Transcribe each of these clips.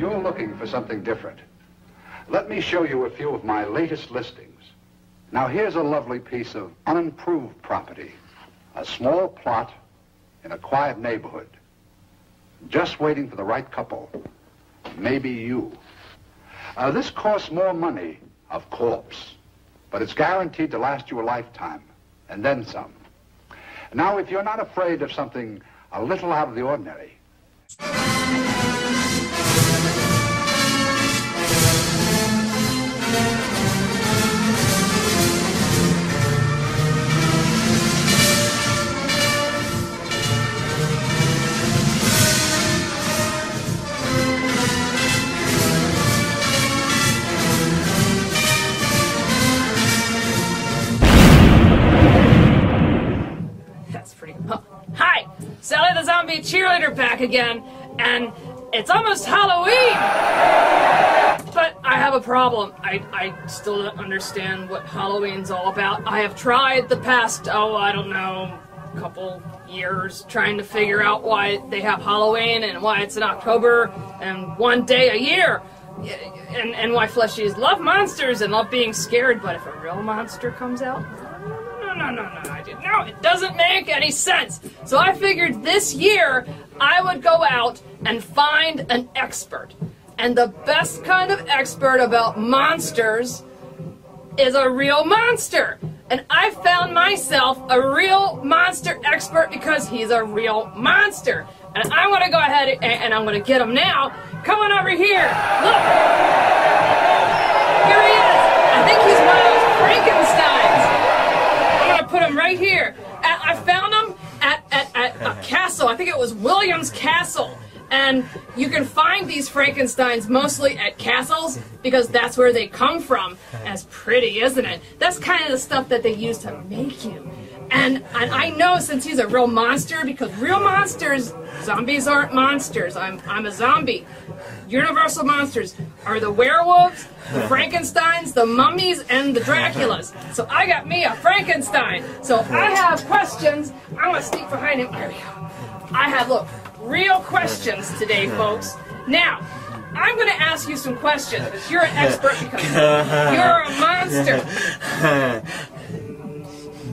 you're looking for something different, let me show you a few of my latest listings. Now, here's a lovely piece of unimproved property. A small plot in a quiet neighborhood. Just waiting for the right couple. Maybe you. This costs more money, of course, but it's guaranteed to last you a lifetime, and then some. Now, if you're not afraid of something a little out of the ordinary, Hi, Sally the Zombie Cheerleader back again, and it's almost Halloween! But I have a problem. I still don't understand what Halloween's all about. I have tried the past, I don't know, couple years trying to figure out why they have Halloween and why it's in October and one day a year. And why fleshies love monsters and love being scared, but if a real monster comes out, no, it doesn't make any sense. So I figured this year I would go out and find an expert. And the best kind of expert about monsters is a real monster. And I found myself a real monster expert because he's a real monster. And I'm going to go ahead and I'm going to get him now. Come on over here. Look. Here he is. I think he's one of those Frankensteins. I'm going to put him right here. I found him at a castle. I think it was William's Castle. And you can find these Frankensteins mostly at castles because that's where they come from. That's pretty, isn't it? That's kind of the stuff that they use to make you. And I know since he's a real monster, because real monsters, zombies aren't monsters. I'm a zombie. Universal monsters are the werewolves, the Frankensteins, the mummies, and the Draculas. So I got me a Frankenstein. So I have questions. I'm going to sneak behind him. There we go. I have, look, real questions today, folks. Now, I'm going to ask you some questions, because you're an expert, because you're a monster.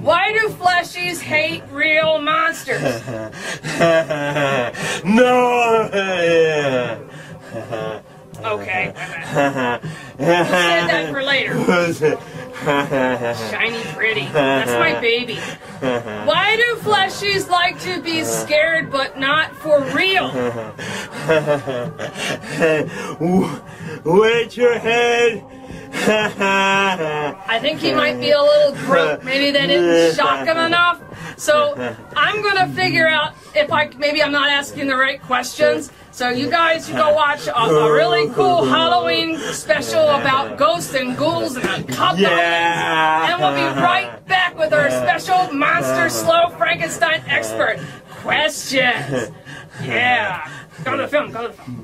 Why do fleshies hate real monsters? No! Okay. We'll save that for later. Shiny pretty. That's my baby. Why do fleshies like to be scared but not for real? Wait your head. I think he might be a little broke. Maybe that didn't shock him enough. So I'm going to figure out if maybe I'm not asking the right questions. So you guys should go watch a really cool Halloween special about ghosts and ghouls and hobgoblins. Yeah. And we'll be right back with our special monster slow Frankenstein expert questions. Yeah. Go to the film. Go to the film.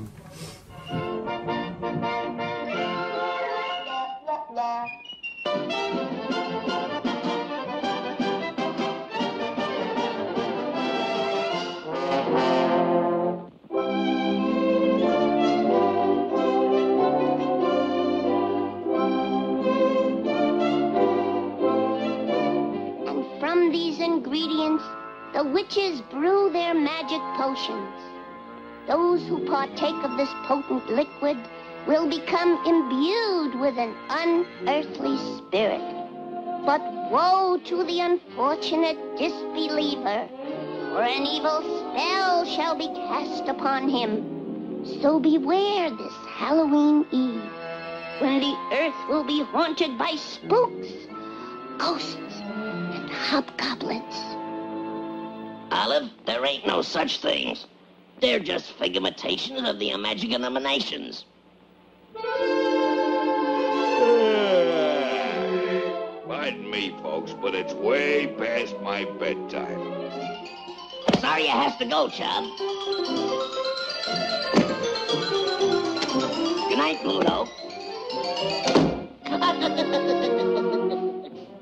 Ingredients, the witches brew their magic potions. Those who partake of this potent liquid will become imbued with an unearthly spirit. But woe to the unfortunate disbeliever, for an evil spell shall be cast upon him. So beware this Halloween Eve, when the earth will be haunted by spooks, ghosts, hobgoblins. Olive, there ain't no such things. They're just figmentations of the imagination emanations. Pardon me, folks, but it's way past my bedtime. Sorry you has to go, Chub. Good night, Pluto.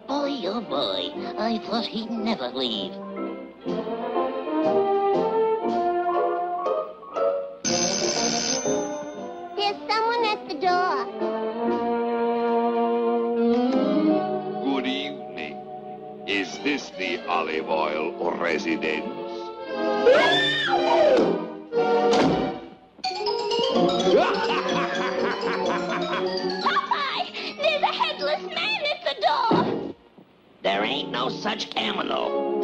Boy, oh boy, I thought he'd never leave. olive oil residence. Popeye! There's a headless man at the door! There ain't no such animal.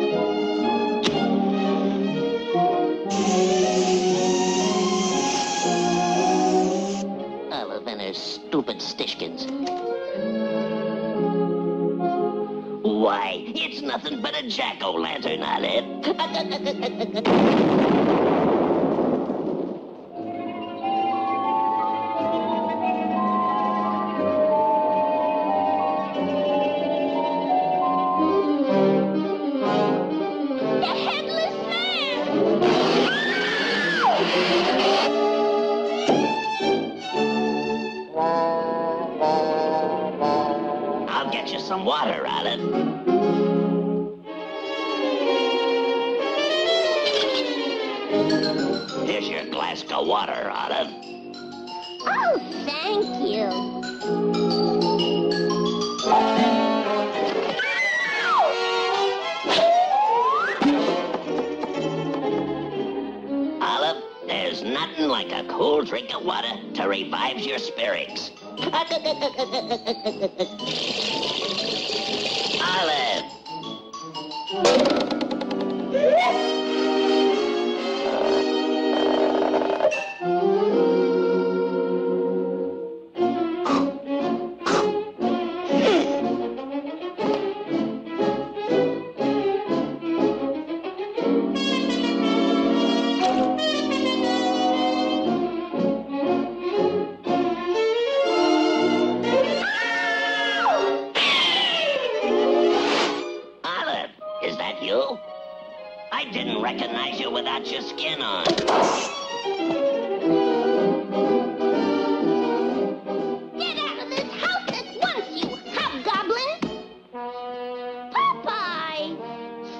Olive and her stupid stishkins. Why, it's nothing but a jack-o'-lantern, Olive. The headless man! I'll get you some water, Olive. Here's your glass of water, Olive. Oh, thank you. Olive, there's nothing like a cool drink of water to revive your spirits. Olive! Olive, is that you? I didn't recognize you without your skin on. Get out of this house at once, you hobgoblin! Popeye!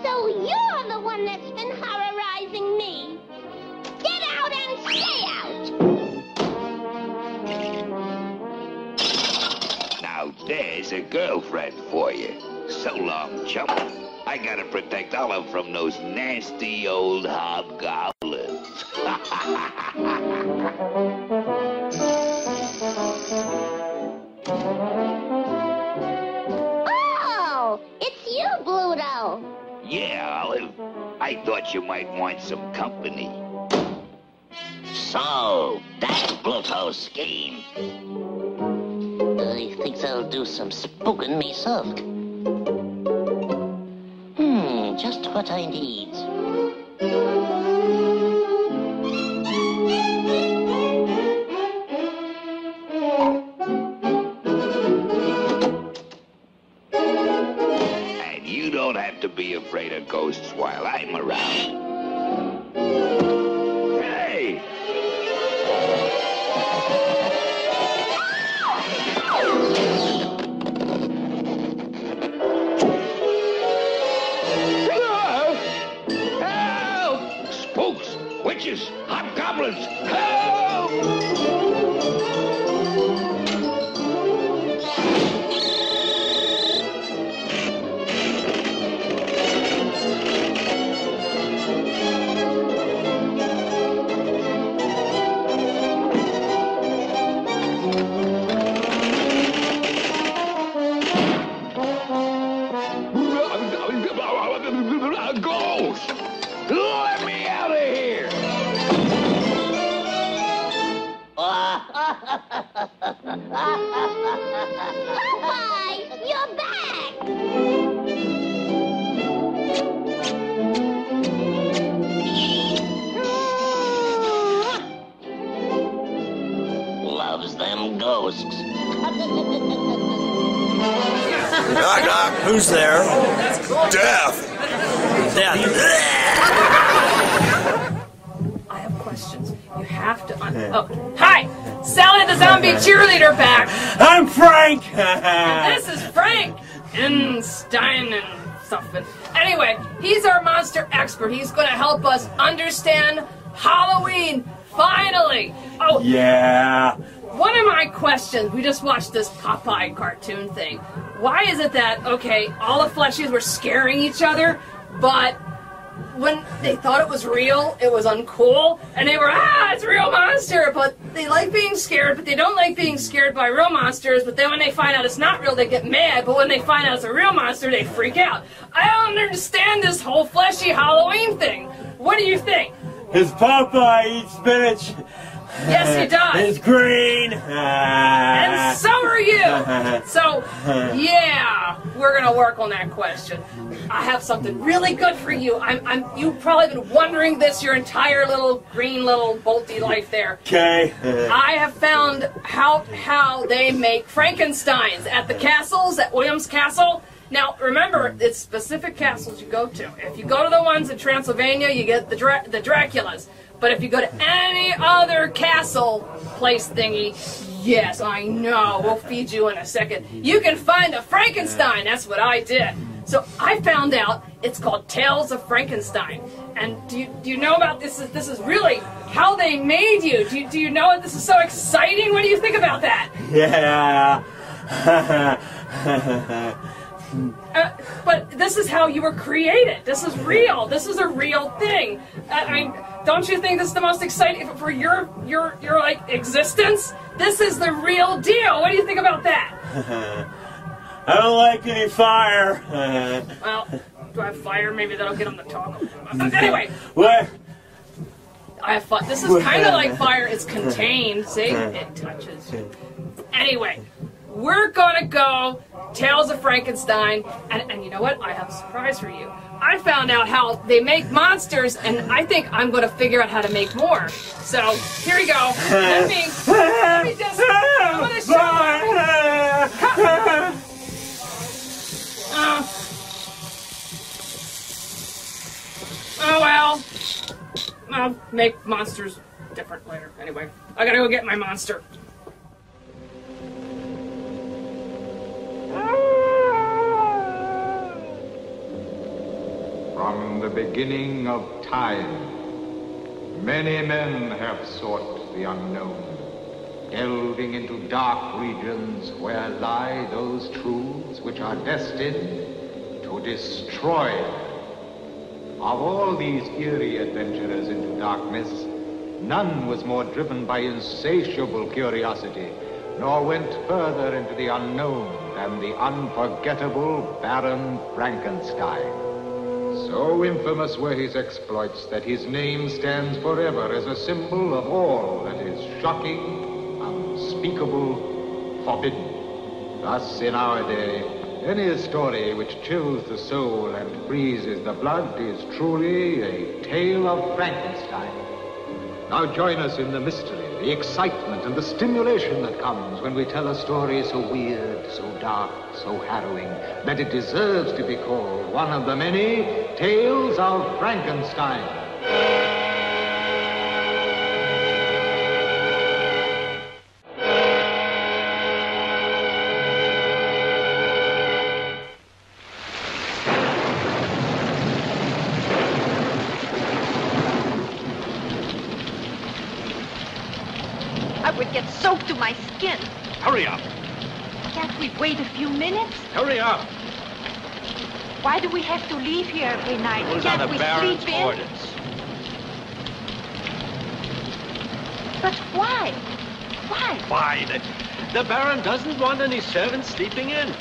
So you're the one that's been horrorizing me. Get out and stay out! Now there's a girlfriend for you. So long, chump. I gotta protect Olive from those nasty old hobgoblins. Oh! It's you, Bluto! Yeah, Olive. I thought you might want some company. So, that's Bluto's scheme. I think I'll do some spooking myself. Just what I need. And you don't have to be afraid of ghosts while I'm around. Hey! Help! Spooks! Witches! Hobgoblins! Help! A ghost! Let me out of here! Popeye! You're back! Loves them ghosts. Knock, knock. Who's there? Death. Death. I have questions. You have to. Oh, hi, Sally the zombie cheerleader back. I'm Frank. And this is Frank Stein and stuff. And anyway, he's our monster expert. He's going to help us understand Halloween. Finally. Oh Yeah. One of my questions, we just watched this Popeye cartoon thing. Why is it that, okay, all the fleshies were scaring each other, But when they thought it was real, it was uncool, and they were, it's a real monster, but they like being scared, but they don't like being scared by real monsters, but then when they find out it's not real, they get mad, but when they find out it's a real monster, they freak out. I don't understand this whole fleshy Halloween thing. What do you think? His Popeye eats spinach. Yes, he does. It's green. And so are you. So, yeah, we're going to work on that question. I have something really good for you. You've probably been wondering this your entire little green little bolty life there. Okay. I have found how they make Frankensteins at the castles, at William's Castle. Now, remember, it's specific castles you go to. If you go to the ones in Transylvania, you get the Draculas. But if you go to any other castle place thingy, yes, I know, we'll feed you in a second, you can find a Frankenstein. That's what I did. So I found out it's called Tales of Frankenstein. And do you know about this? This is really how they made you. Do you know it? This is so exciting. What do you think about that? Yeah. But this is how you were created. This is real. This is a real thing. I mean, don't you think this is the most exciting for your like existence? This is the real deal. What do you think about that? I don't like any fire. Well, do I have fire? Maybe that'll get them to talk. Anyway. What? I have fun. This is kind of like fire. It's contained. See? It touches. Anyway, we're going to go Tales of Frankenstein. And you know what? I have a surprise for you. I found out how they make monsters, and I think I'm going to figure out how to make more. So, here we go. Let me just... I'm going to show you. Oh well. I'll make monsters different later. Anyway, I gotta go get my monster. From the beginning of time, many men have sought the unknown, delving into dark regions where lie those truths which are destined to destroy them. Of all these eerie adventurers into darkness, none was more driven by insatiable curiosity, nor went further into the unknown than the unforgettable Baron Frankenstein. So infamous were his exploits that his name stands forever as a symbol of all that is shocking, unspeakable, forbidden. Thus, in our day, any story which chills the soul and freezes the blood is truly a tale of Frankenstein. Now join us in the mystery, the excitement, and the stimulation that comes when we tell a story so weird, so dark, so harrowing, that it deserves to be called one of the many Tales of Frankenstein. Get soaked to my skin. Hurry up. Can't we wait a few minutes? Hurry up. Why do we have to leave here every night? Those are Can't the we Baron's sleep in? orders. But why? Why? Why? The Baron doesn't want any servants sleeping in.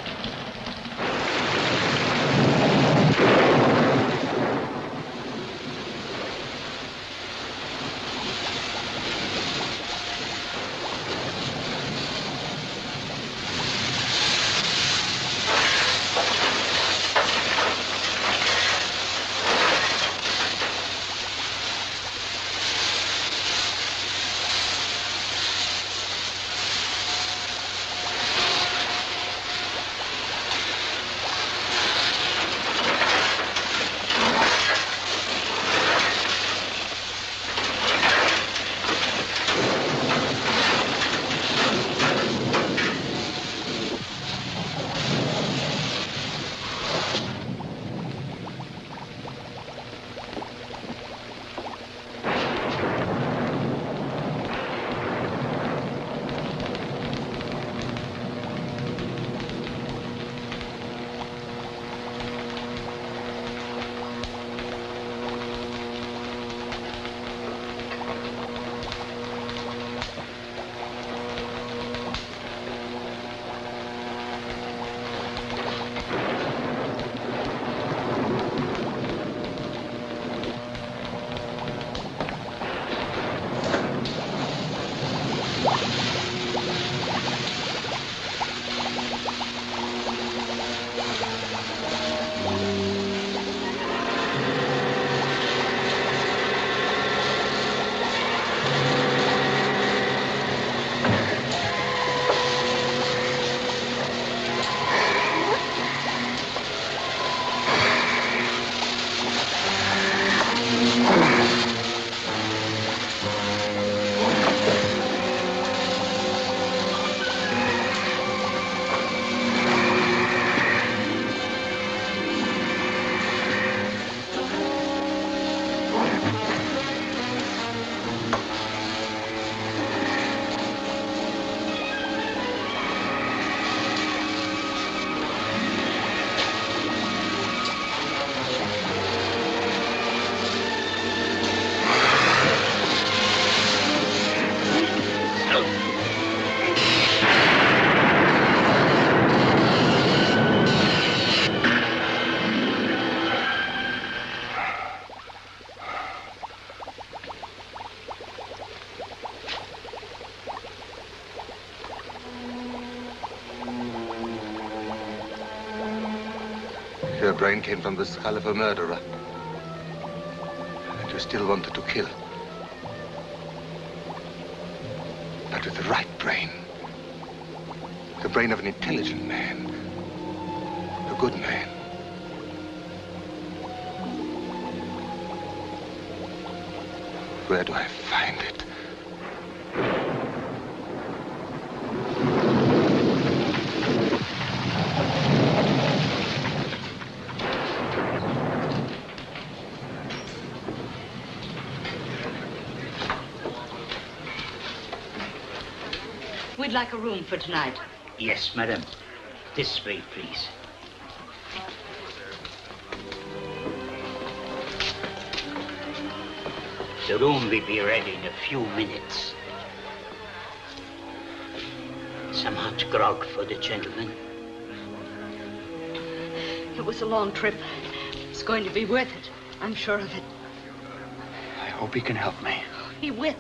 brain came from the skull of a murderer. And you still wanted to kill. But with the right brain. The brain of an intelligent man. A good man. Where do I find it? We'd like a room for tonight. Yes, madam. This way, please. The room will be ready in a few minutes. Some hot grog for the gentleman. It was a long trip. It's going to be worth it. I'm sure of it. I hope he can help me. He will.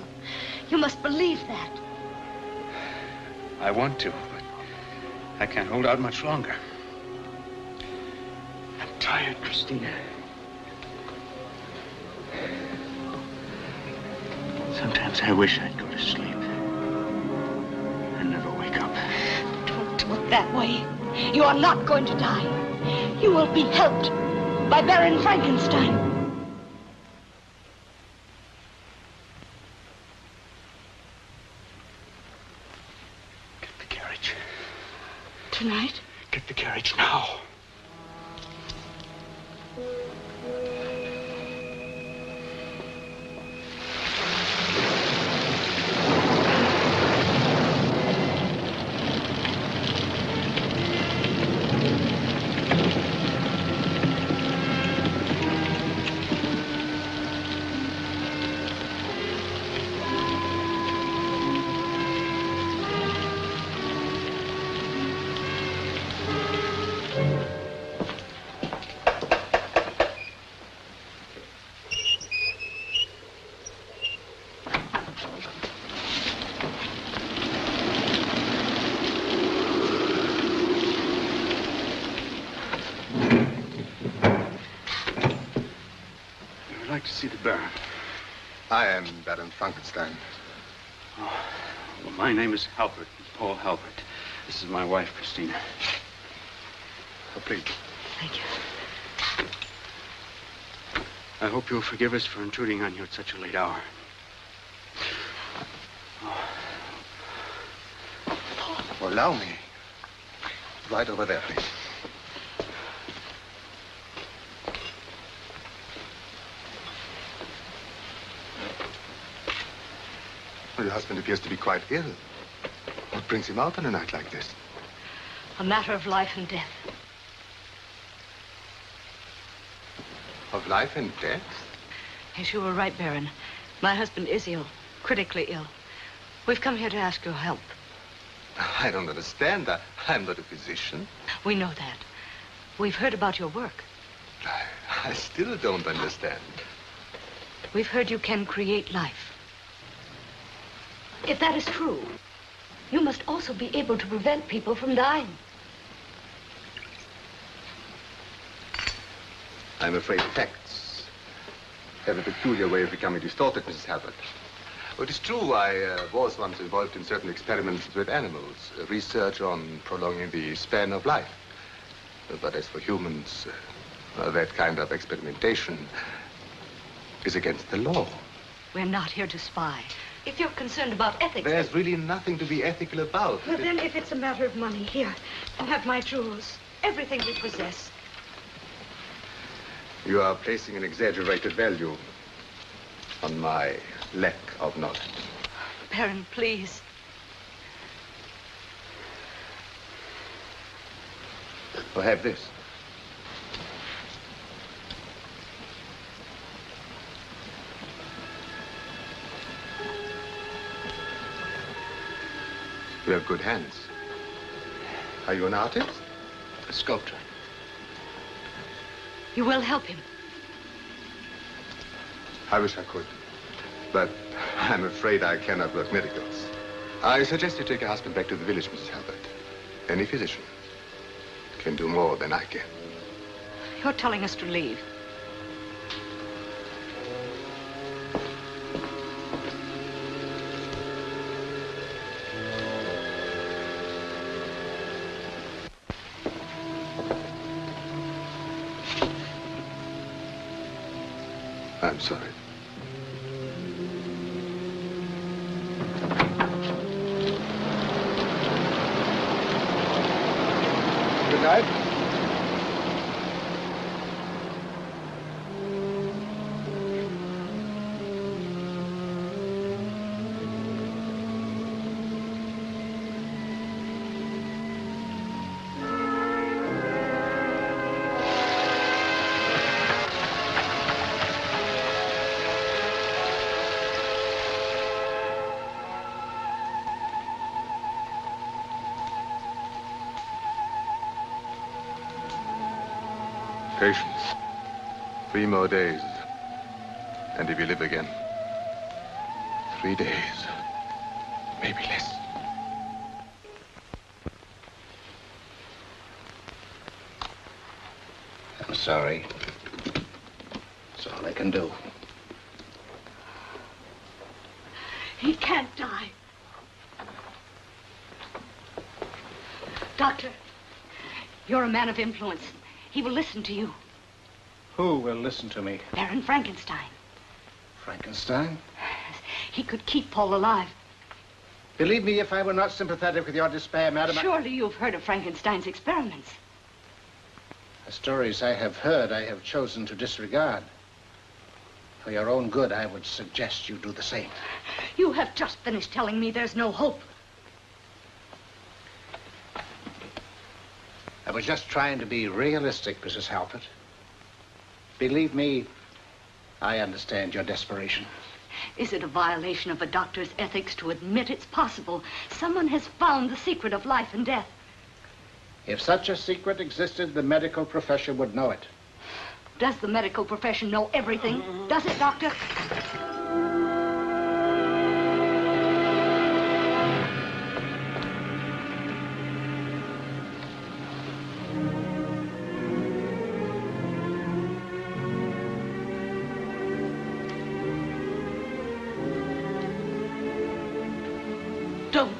You must believe that. I want to, but I can't hold out much longer. I'm tired, Christina. Sometimes I wish I'd go to sleep and never wake up. Don't talk that way. You are not going to die. You will be helped by Baron Frankenstein. Get the carriage. Tonight? Get the carriage now. I'd like to see the Baron. I am Baron Frankenstein. Oh, well, my name is Halbert, Paul Halbert. This is my wife, Christina. Oh, please. Thank you. I hope you'll forgive us for intruding on you at such a late hour. Oh, allow me. Right over there, please. Well, your husband appears to be quite ill. What brings him out on a night like this? A matter of life and death. Of life and death? Yes, you were right, Baron. My husband is ill, critically ill. We've come here to ask your help. I don't understand. I'm not a physician. We know that. We've heard about your work. I still don't understand. We've heard you can create life. If that is true, you must also be able to prevent people from dying. I'm afraid facts have a peculiar way of becoming distorted, Mrs. Halbert. It is true I was once involved in certain experiments with animals, research on prolonging the span of life. But as for humans, that kind of experimentation is against the law. We're not here to spy. If you're concerned about ethics... There's really nothing to be ethical about. Well, then, if it's a matter of money, here, you have my jewels, everything we possess. You are placing an exaggerated value on my lack of knowledge. Baron, please. Or have this. You have good hands. Are you an artist? A sculptor. You will help him. I wish I could. But I'm afraid I cannot work miracles. I suggest you take your husband back to the village, Mrs. Halbert. Any physician can do more than I can. You're telling us to leave. I'm sorry. Good night. Patience. 3 more days. And if you live again, 3 days. Maybe less. I'm sorry. That's all I can do. He can't die. Doctor, you're a man of influence. He will listen to you. Who will listen to me? Baron Frankenstein. Frankenstein? He could keep Paul alive. Believe me, if I were not sympathetic with your despair, madam, Surely you've heard of Frankenstein's experiments. The stories I have heard, I have chosen to disregard. For your own good, I would suggest you do the same. You have just finished telling me there's no hope. I was just trying to be realistic, Mrs. Halpert. Believe me, I understand your desperation. Is it a violation of a doctor's ethics to admit it's possible someone has found the secret of life and death? If such a secret existed, the medical profession would know it. Does the medical profession know everything? Does it, Doctor? Don't.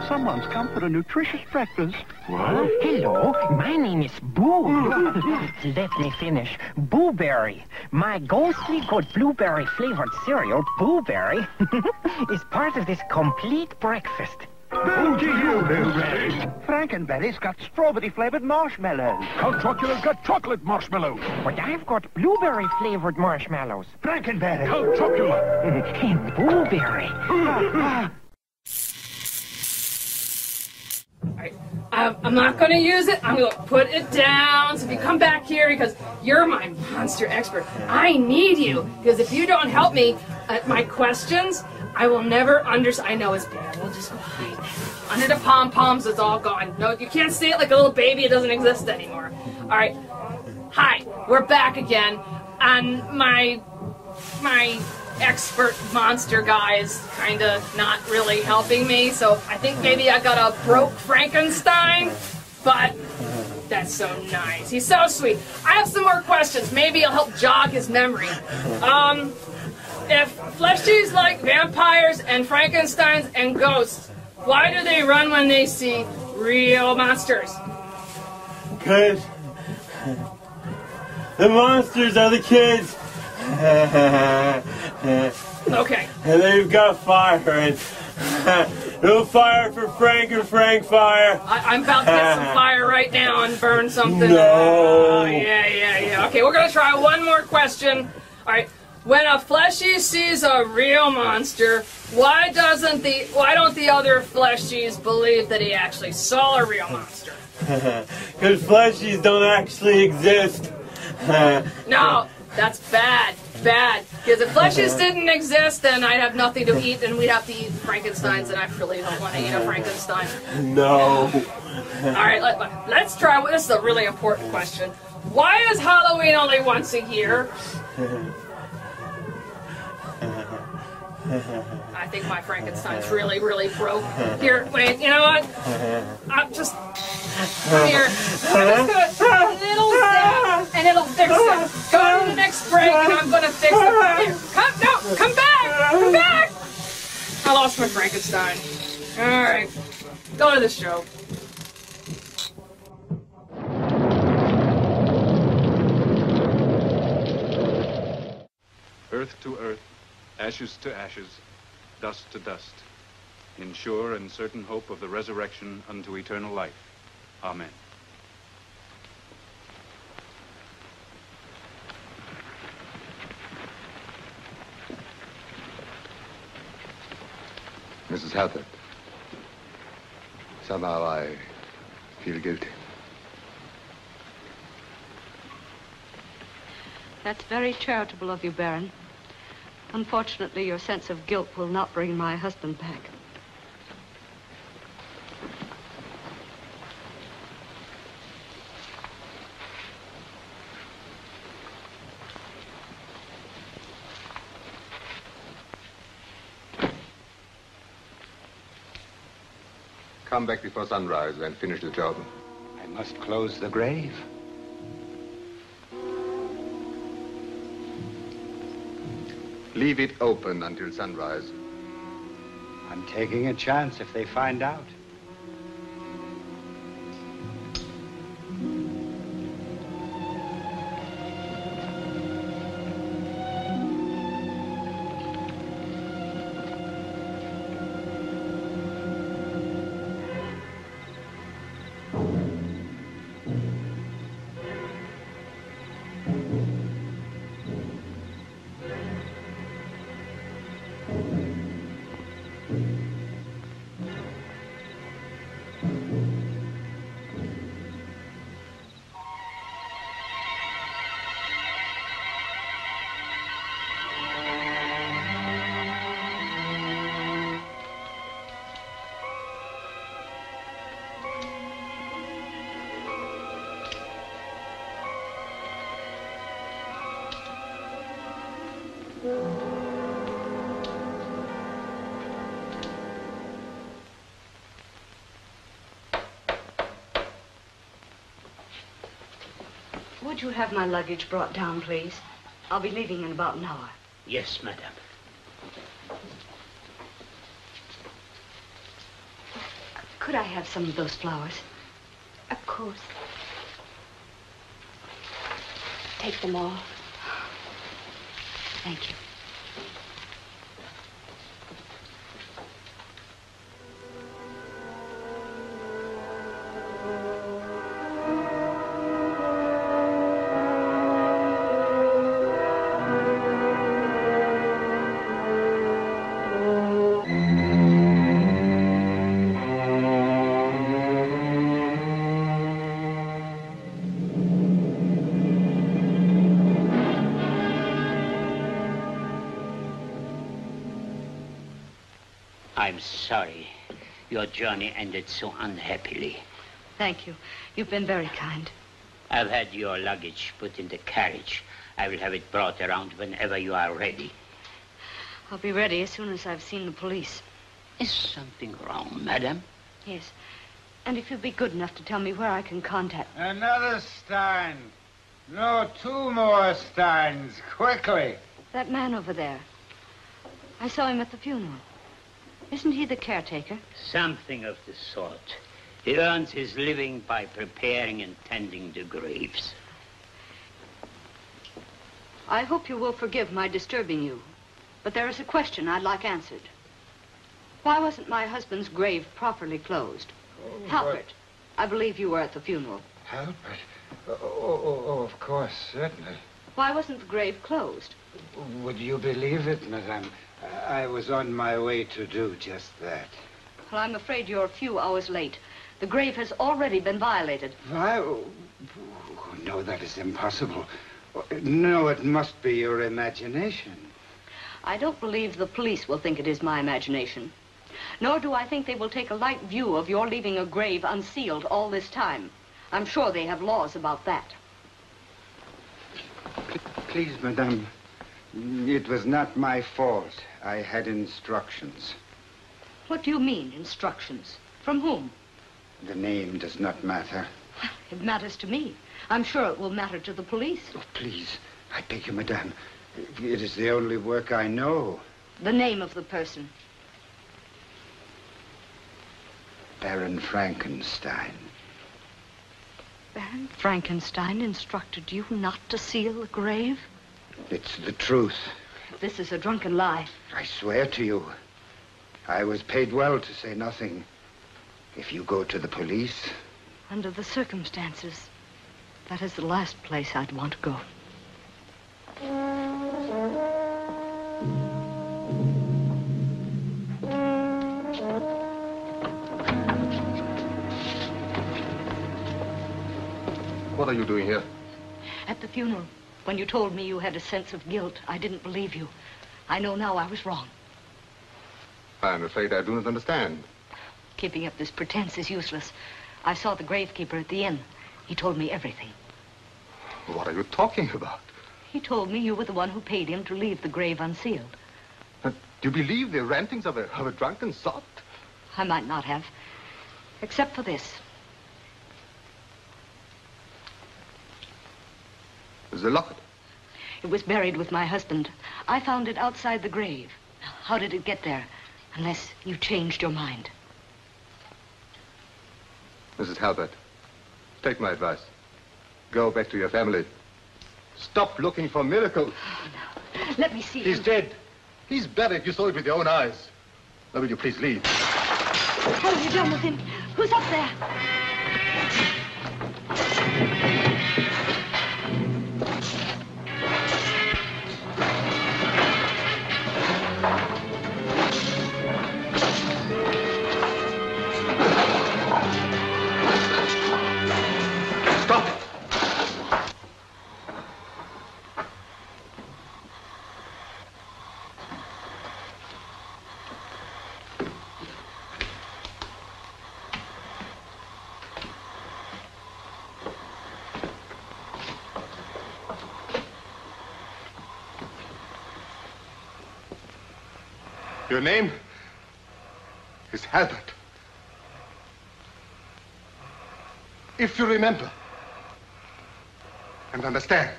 Someone's come for a nutritious breakfast. What? Hello, my name is Boo. Let me finish. Booberry. My ghostly good blueberry-flavored cereal, Booberry, is part of this complete breakfast. Boo to you, Blueberry. Frankenberry's got strawberry-flavored marshmallows. Count Chocula's got chocolate marshmallows. But I've got blueberry-flavored marshmallows. Frankenberry. Count Chocula. And Booberry. I'm not going to use it. I'm going to put it down. So if you come back here, because you're my monster expert, I need you. Because if you don't help me at my questions, I will never understand. I know it's bad. We'll just go hide. Under the pom-poms, it's all gone. No, you can't say it like a little baby. It doesn't exist anymore. All right. Hi, we're back again. And my expert monster guy is kind of not really helping me, so I think maybe I got a broke Frankenstein, but that's so nice. He's so sweet. I have some more questions. Maybe it'll help jog his memory. If fleshies like vampires and Frankensteins and ghosts, why do they run when they see real monsters? Because the monsters are the kids. Okay. And they've got fire, and no fire for Frank and Frank fire. I'm about to get some fire right now and burn something. No. Yeah. Okay, we're going to try one more question. All right. when a fleshy sees a real monster, why don't the other fleshies believe that he actually saw a real monster? Because fleshies don't actually exist. No, that's bad. Bad. Because if fleshies didn't exist, then I'd have nothing to eat, and we'd have to eat Frankensteins, and I really don't want to eat a Frankenstein. No. Alright, let's try. This is a really important question. Why is Halloween only once a year? I think my Frankenstein's really, really broke. Here, wait, you know what? I'm just... Come here. I'm just gonna... It'll zap, and it'll fix it. Go to the next break, and I'm gonna fix it. Here, come back! Come back! I lost my Frankenstein. Alright. Go to the show. Earth to earth, ashes to ashes, dust to dust, in sure and certain hope of the resurrection unto eternal life. Amen. Mrs. Halpert, somehow I feel guilty. That's very charitable of you, Baron. Unfortunately, your sense of guilt will not bring my husband back. Come back before sunrise and finish the job. I must close the grave. Leave it open until sunrise. I'm taking a chance if they find out. Would you have my luggage brought down, please? I'll be leaving in about an hour. Yes, madam. Could I have some of those flowers? Of course. Take them all. Thank you. I'm sorry your journey ended so unhappily. Thank you. You've been very kind. I've had your luggage put in the carriage. I will have it brought around whenever you are ready. I'll be ready as soon as I've seen the police. Is something wrong, madam? Yes. And if you'd be good enough to tell me where I can contact... Another Stein. No, 2 more Steins. Quickly. That man over there. I saw him at the funeral. Isn't he the caretaker? Something of the sort. He earns his living by preparing and tending the graves. I hope you will forgive my disturbing you, but there is a question I'd like answered. Why wasn't my husband's grave properly closed? Oh, Halpert, I believe you were at the funeral. Halpert? Oh, of course, certainly. Why wasn't the grave closed? Would you believe it, madame? I was on my way to do just that. Well, I'm afraid you're a few hours late. The grave has already been violated. Oh, no, that is impossible. No, it must be your imagination. I don't believe the police will think it is my imagination. Nor do I think they will take a light view of your leaving a grave unsealed all this time. I'm sure they have laws about that. Please, madame, it was not my fault. I had instructions. What do you mean, instructions? From whom? The name does not matter. It matters to me. I'm sure it will matter to the police. Oh, please, I beg you, madame. It is the only work I know. The name of the person. Baron Frankenstein. Baron Frankenstein instructed you not to seal the grave? It's the truth. This is a drunken lie. I swear to you. I was paid well to say nothing. If you go to the police... Under the circumstances, that is the last place I'd want to go. What are you doing here? At the funeral, when you told me you had a sense of guilt, I didn't believe you. I know now I was wrong. I'm afraid I do not understand. Keeping up this pretense is useless. I saw the gravekeeper at the inn. He told me everything. What are you talking about? He told me you were the one who paid him to leave the grave unsealed. Do you believe the rantings of a drunken sot? I might not have, except for this. The locket. It was buried with my husband. I found it outside the grave. How did it get there? Unless you changed your mind. Mrs. Halbert, take my advice. Go back to your family. Stop looking for miracles. Oh, no. Let me see He's him. dead. He's buried. You saw it with your own eyes. Now, will you please leave? What have you done with him? Who's up there? Your name is Halbert. If you remember and understand,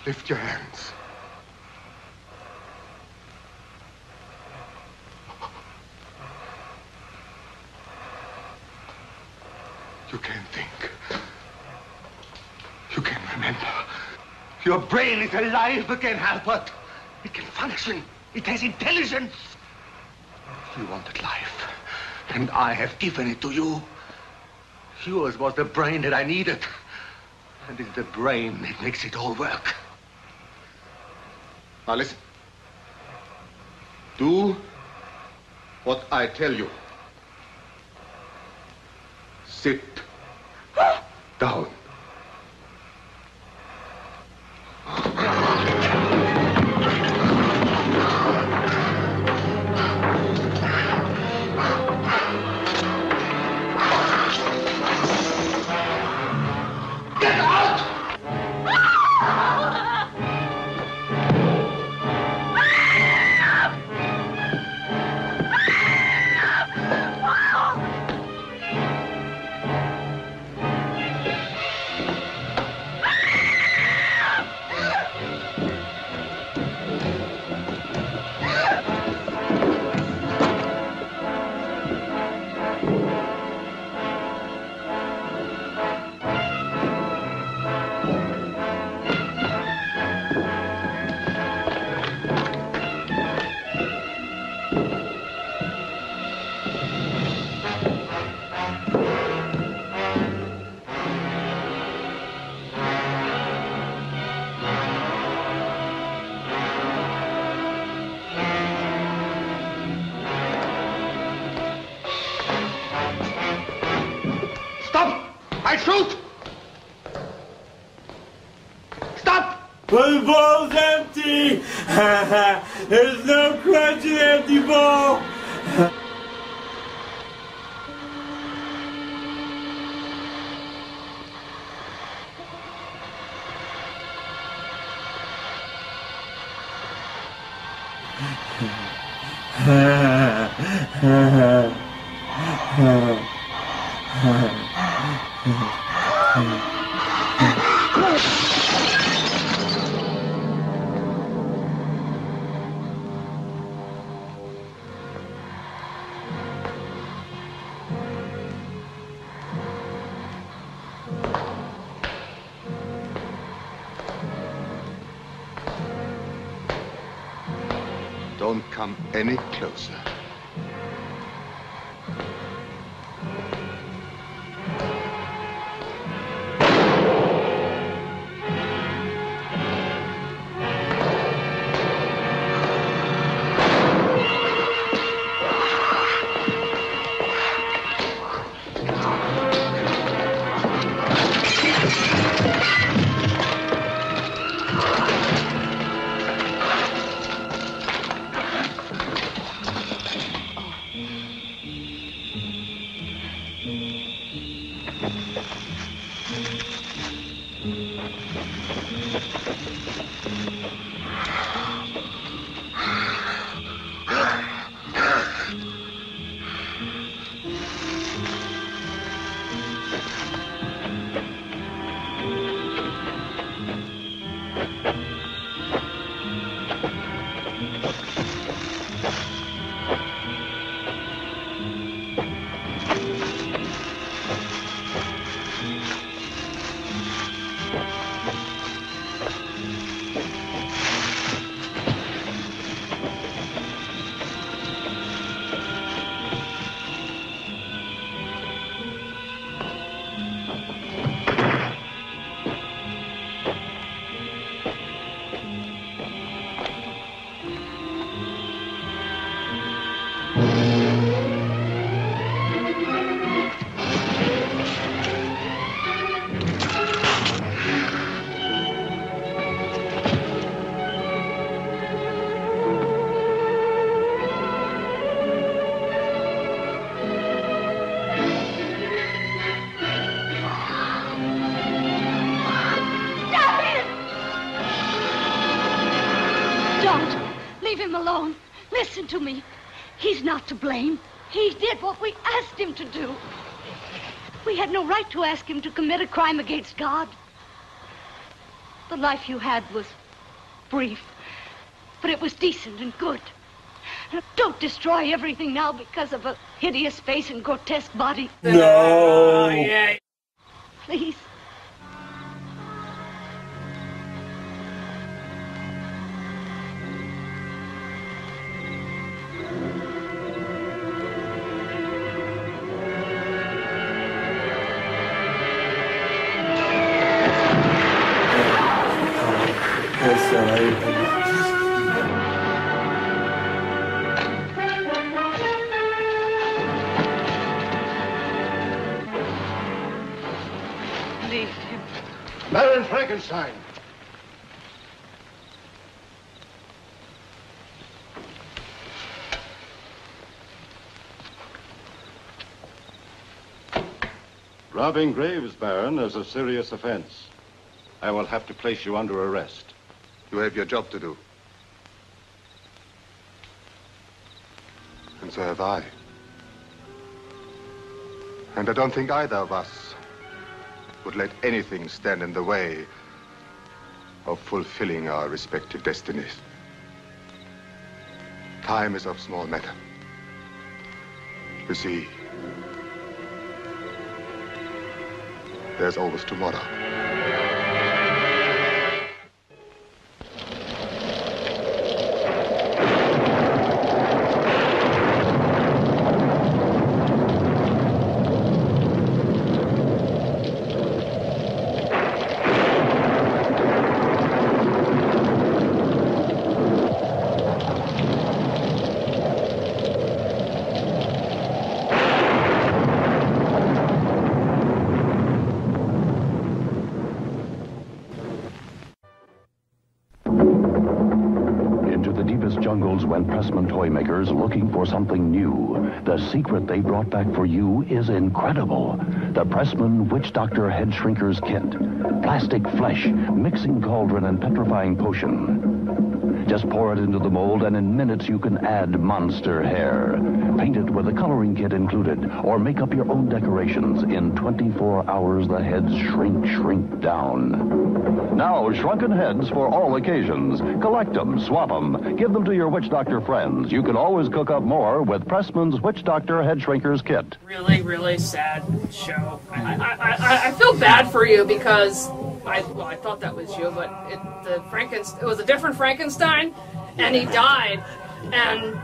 lift your hands. You can think. You can remember. Your brain is alive again, Halbert. It can function. It has intelligence. You wanted life, and I have given it to you. Yours was the brain that I needed, and it's the brain that makes it all work. Now listen. Do what I tell you. Sit down. Stop! I shoot! Stop! The ball's empty! There's no crunch in empty ball! Don't come any closer. Alone. Listen to me. He's not to blame. He did what we asked him to do. We had no right to ask him to commit a crime against God. The life you had was brief, but it was decent and good. Now, don't destroy everything now because of a hideous face and grotesque body. No! Yeah. Please. Leave him. Baron Frankenstein. Robbing graves, Baron, is a serious offense. I will have to place you under arrest. You have your job to do. And so have I. And I don't think either of us would let anything stand in the way of fulfilling our respective destinies. Time is of small matter. You see, there's always tomorrow. toy makers looking for something new. The secret they brought back for you is incredible. The Pressman Witch Doctor Head Shrinkers Kit. Plastic flesh, mixing cauldron, and petrifying potion. Just pour it into the mold, and in minutes you can add monster hair. Paint it with a coloring kit included, or make up your own decorations. In 24 hours, the heads shrink down. Now, shrunken heads for all occasions. Collect them, swap them, give them to your Witch Doctor friends. You can always cook up more with Pressman's Witch Doctor Head Shrinkers Kit. Really, really sad show. I feel bad for you because I thought that was you, but it was a different Frankenstein, and he died. And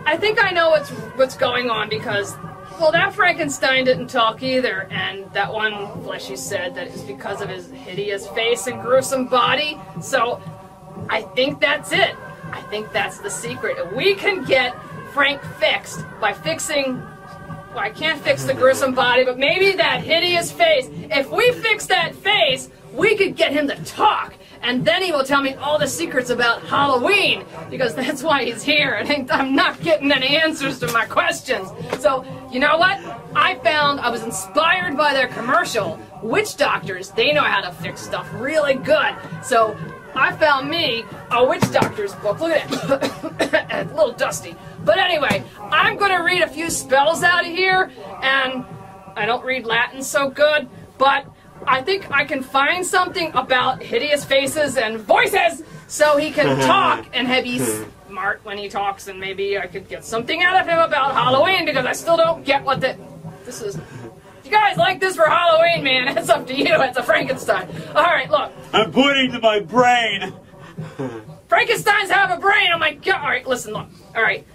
I think I know what's going on because, well, that Frankenstein didn't talk either, and that one Fleshy said that it's because of his hideous face and gruesome body. So I think that's it. I think that's the secret. If we can get Frank fixed by fixing, well, I can't fix the gruesome body, but maybe that hideous face. If we fix that face, we could get him to talk, and then he will tell me all the secrets about Halloween, because that's why he's here, and I'm not getting any answers to my questions. So, you know what? I was inspired by their commercial. Witch doctors, they know how to fix stuff really good. So, I found me a witch doctor's book. Look at it. It's a little dusty. But anyway, I'm going to read a few spells out of here, and I don't read Latin so good, but I think I can find something about hideous faces and voices so he can talk and be smart when he talks, and maybe I could get something out of him about Halloween, because I still don't get what this is. You guys like this for Halloween, man? It's up to you. It's a Frankenstein. All right, look. I'm pointing to my brain. Frankensteins have a brain. Oh my God. All right, listen, look. All right.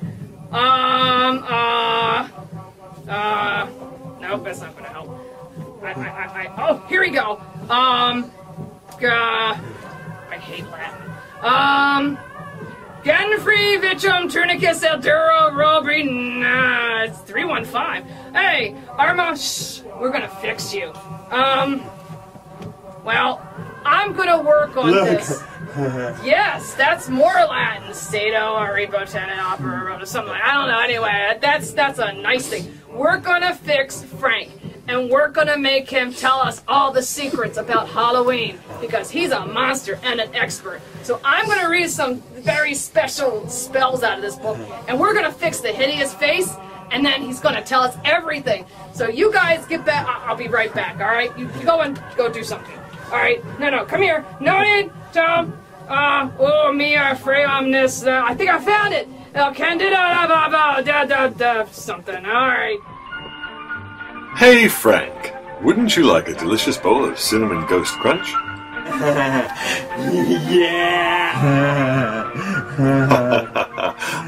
Nope, that's not going to help. Oh, here we go. I hate Latin. Genfree Vichum Tunicus Elduro Robri. Nah, it's 315. Hey, Arma, shh, we're gonna fix you. Well, I'm gonna work on this. Yes, that's more Latin. Stato, Aribotena, Opera, or something like that. I don't know. Anyway, that's a nice thing. We're gonna fix Frank, and we're gonna make him tell us all the secrets about Halloween, because he's a monster and an expert. So I'm gonna read some very special spells out of this book, and we're gonna fix the hideous face, and then he's gonna tell us everything. So you guys get back. I'll be right back. All right, you go and go do something. All right, no, come here. No need, Tom. Mia Freomnis. I think I found it. Candida, something. All right. Hey, Frank. Wouldn't you like a delicious bowl of cinnamon ghost crunch? Yeah.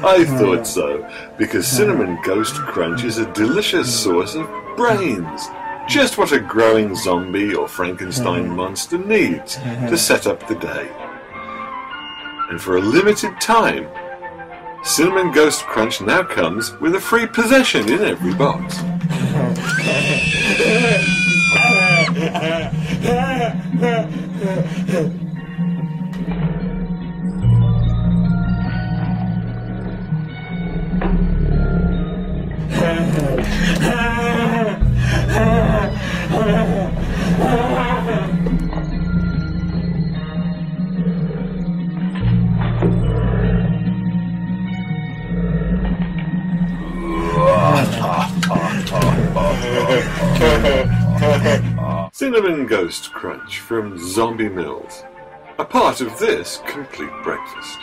I thought so, because cinnamon ghost crunch is a delicious source of brains. Just what a growing zombie or Frankenstein monster needs to set up the day. And for a limited time, Cinnamon Ghost Crunch now comes with a free possession in every box. Cinnamon Ghost Crunch from Zombie Mills. A part of this complete breakfast.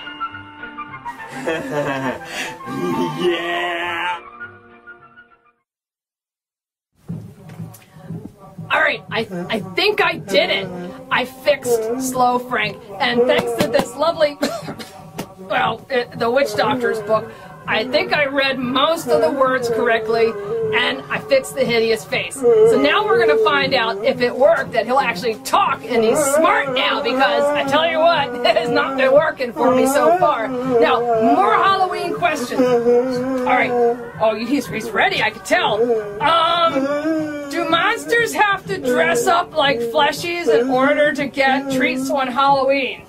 Yeah. All right, I think I did it. I fixed Slow Frank, and thanks to this lovely, the Witch Doctor's book, I think I read most of the words correctly, and I fixed the hideous face. So now we're going to find out if it worked, that he'll actually talk, and he's smart now, because I tell you what, it has not been working for me so far. Now, more Halloween questions. All right. Oh, he's ready, I can tell. Do monsters have to dress up like fleshies in order to get treats on Halloween?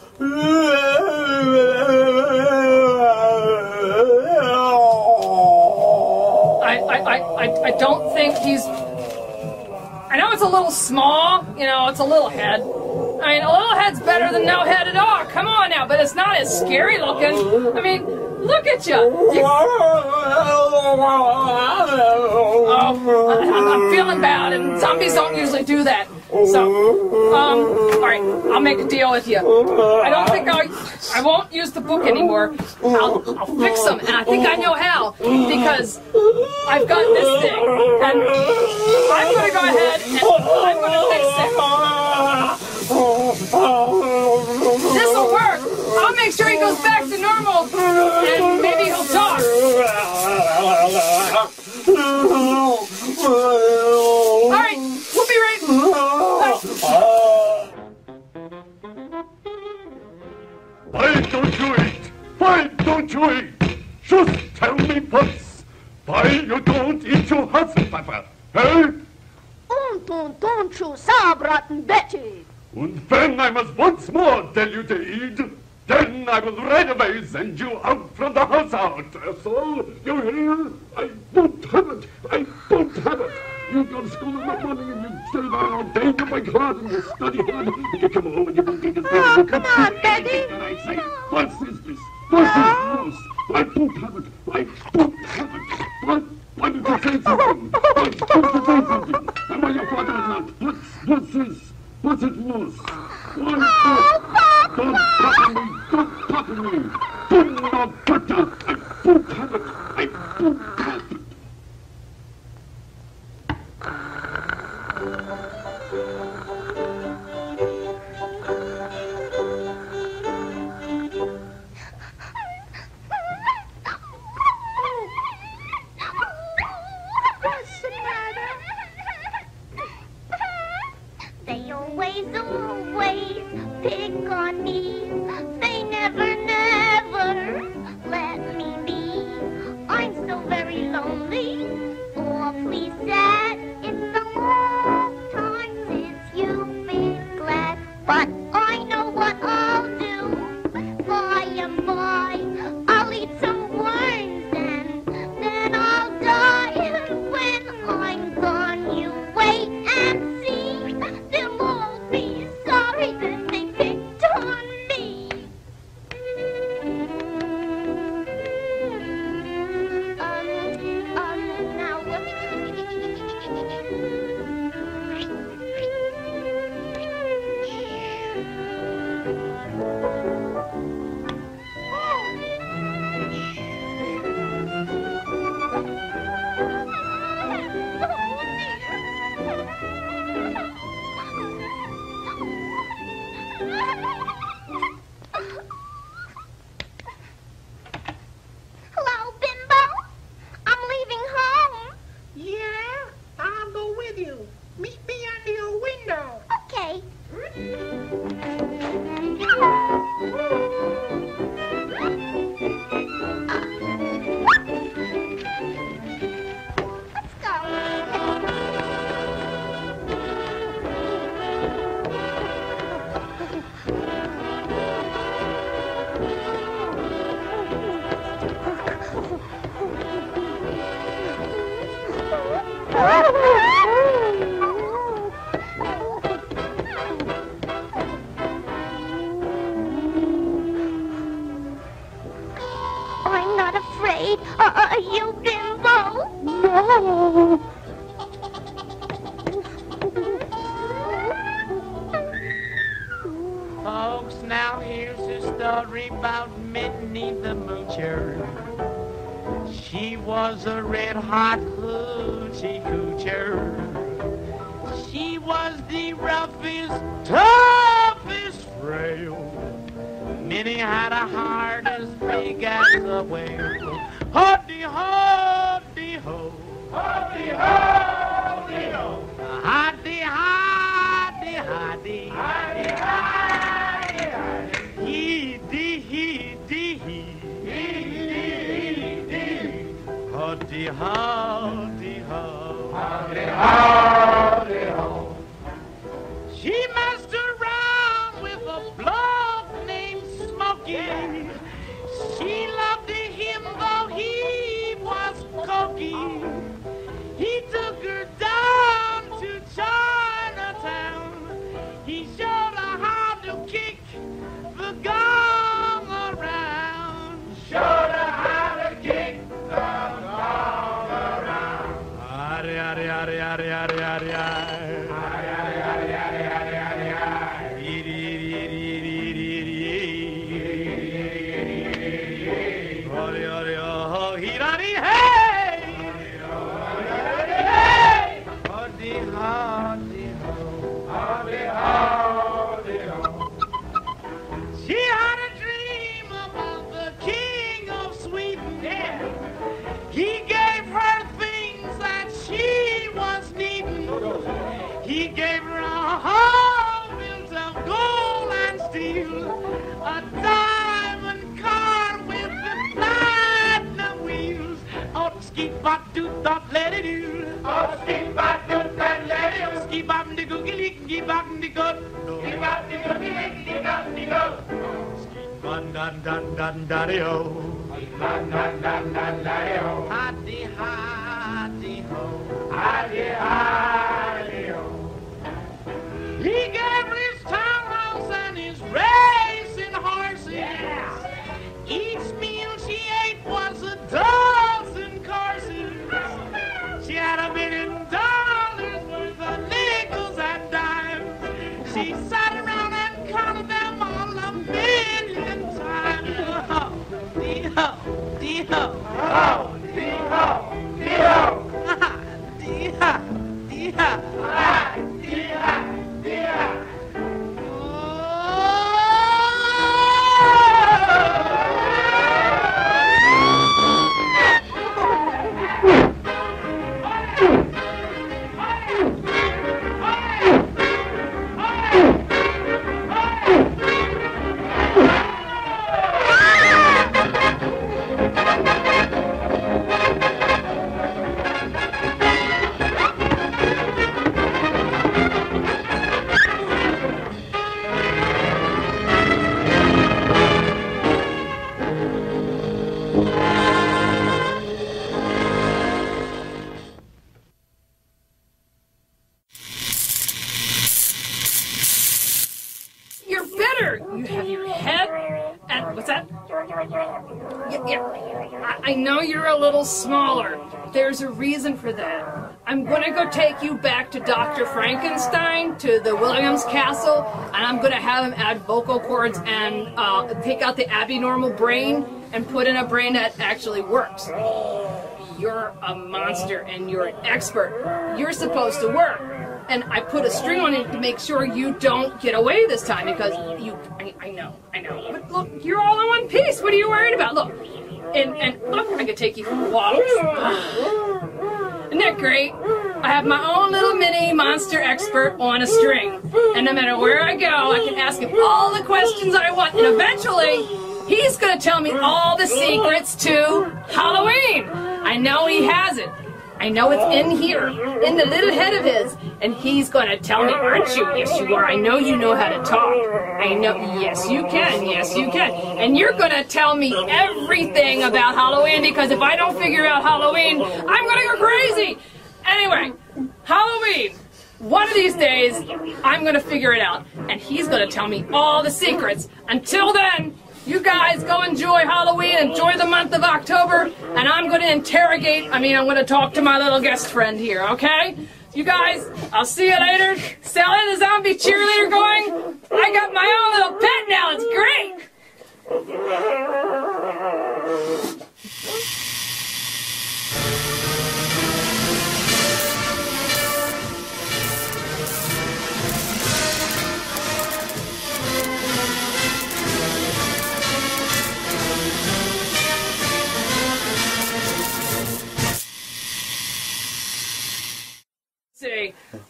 I don't think he's... I know it's a little small, you know, it's a little head. I mean, a little head's better than no head at all. Come on now, but it's not as scary looking. I mean, look at you. I'm feeling bad, and zombies don't usually do that. So, all right, I'll make a deal with you. I don't think I won't use the book anymore. I'll fix them, and I think I know how, because I've got this thing, and I'm going to go ahead and I'm going to fix it. This'll work. I'll make sure he goes back to normal, and maybe he'll talk. All right, we'll be right back. Why don't you eat? Why don't you eat? Just tell me once. Why you don't eat your Hasselpfeffer? Eh? Don't you saubraten Betty? And when I must once more tell you to eat, then I will right away send you out from the house out. So, you hear? I won't have it. I won't have it. You go to school in the morning and you stay there all day in my class and you study hard and you come home and you won't take a thing. Oh, come on, Betty. And I say, what's this? What's this news? I won't have it. I won't have it. What? Why did you say something? Why did you say something? And why your father is not? What's this? What's it loose? Don't papa me! Don't papa me! Do not butter! I won't have it! I won't have it! What's the matter? They always pick on me. They never let me be. I'm so very lonely, awfully sad. It's a long time since you've been glad. But I know what I'll do. By and by, I'll eat some worms and then I'll die. When I'm gone, you wait and see. They'll all be sorry that they picked on me. Now Hello, Bimbo. I'm leaving home. Yeah, I'll go with you. Meet me under your window. Okay. Let's go. I'm not afraid. Are you, Bimbo? No. Folks, now here's a story about Minnie the Moocher. She was a red-hot hoochie coocher. She was the roughest, toughest frail. Minnie had a heart as big as a whale. Ho-dee-ho-dee-ho. Ho-dee-ho-dee-ho. Hi-dee-hi-dee-hi-dee. Hi-dee-hi-dee-hi-dee. Hee-dee-hee-dee-hee. Hee-dee-hee-dee. Ho-dee-ho-dee-ho. Ho-dee-ho-dee-ho. She messed around with a bloke named Smokey. She loved him though he was cocky. Yankee. He took her down to Chinatown. He showed her how to kick the gong around. Showed her how to kick the gong around. Ari, ari, ari, ari, ari, ari, ari. She had a dream about the king of Sweden. Yeah. He gave her things that she was needing. He gave her a home built of gold and steel, a diamond car with the platinum wheels. Oh, skip-bop-doot-bop, let it do. Oh, skip-bop-doot-bop, let it do. Skip-bop-de-googie-lick-skip-bop-de-good. Skip-bop-de-googie-lick-skip-bop-de-good. Skip-bop-dun-dun-dun-dun-daddy-o. Skip-bop-dun-dun-dun-daddy-o. Haddy-haddy-ho. Haddy-haddy-ho. He gave her his townhouse and his racing horses. Yeah. Each meal she ate was a dozen courses. She had $1 million worth of nickels and dimes. She sat around and counted them all 1,000,000 times. Oh, dee-ho, dee-ho. Oh, dee-ho, dee-ho. Dee-ha, dee-ha. Dee-ha, dee-ha. You're better! You have your head and... what's that? Yeah. I know you're a little smaller. There's a reason for that. I'm gonna go take you back to Dr. Frankenstein, to the Williams Castle, and I'm gonna have him add vocal cords and take out the abnormal brain and put in a brain that actually works. You're a monster and you're an expert. You're supposed to work. And I put a string on it to make sure you don't get away this time because I know. But look, you're all in one piece. What are you worried about? Look, and look, I can take you for walks. Isn't that great? I have my own little mini monster expert on a string. And no matter where I go, I can ask him all the questions I want. And eventually, he's going to tell me all the secrets to Halloween. I know he has it. I know it's in here, in the little head of his, and he's going to tell me, aren't you? Yes, you are. I know you know how to talk. I know. Yes, you can. Yes, you can. And you're going to tell me everything about Halloween, because if I don't figure out Halloween, I'm going to go crazy. Anyway, Halloween. One of these days, I'm going to figure it out, and he's going to tell me all the secrets. Until then, you guys go enjoy Halloween, enjoy the month of October, and I'm going to I'm going to talk to my little guest friend here, okay? You guys, I'll see you later. Sally the zombie cheerleader going. I got my own little pet now, it's great.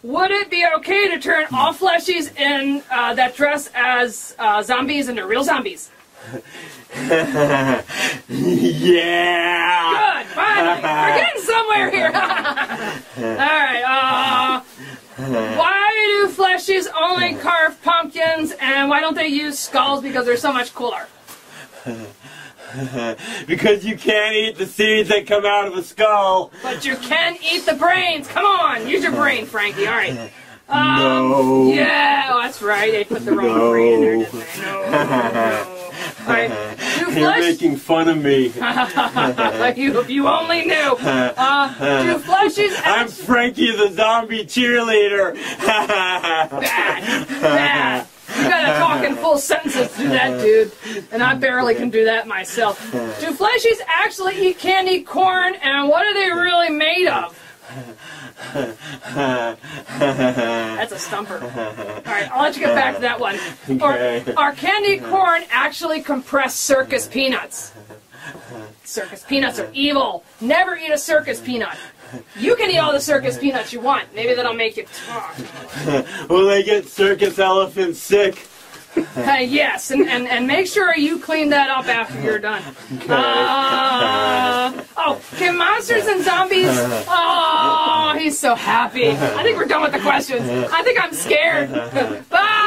Would it be okay to turn all fleshies in that dress as zombies into real zombies? Yeah! Good, finally! We're getting somewhere here! Alright, why do fleshies only carve pumpkins, and why don't they use skulls because they're so much cooler? Because you can't eat the seeds that come out of a skull. But you can eat the brains. Come on, use your brain, Frankie. All right. No. Yeah, oh, that's right. They put the wrong brain in there, didn't they? No. All right. You're making fun of me. If you only knew. Do fleshes... I'm Frankie the zombie cheerleader. Bad. You gotta talk in full sentences to do that, dude. And I barely can do that myself. Do fleshies actually eat candy corn, and what are they really made of? That's a stumper. Alright, I'll let you get back to that one. Okay. Are candy corn actually compressed circus peanuts? Circus peanuts are evil. Never eat a circus peanut. You can eat all the circus peanuts you want. Maybe that'll make you talk. Will they get circus elephants sick? Yes, and make sure you clean that up after you're done. Oh, can monsters and zombies... Oh, he's so happy. I think we're done with the questions. I think I'm scared. Bye!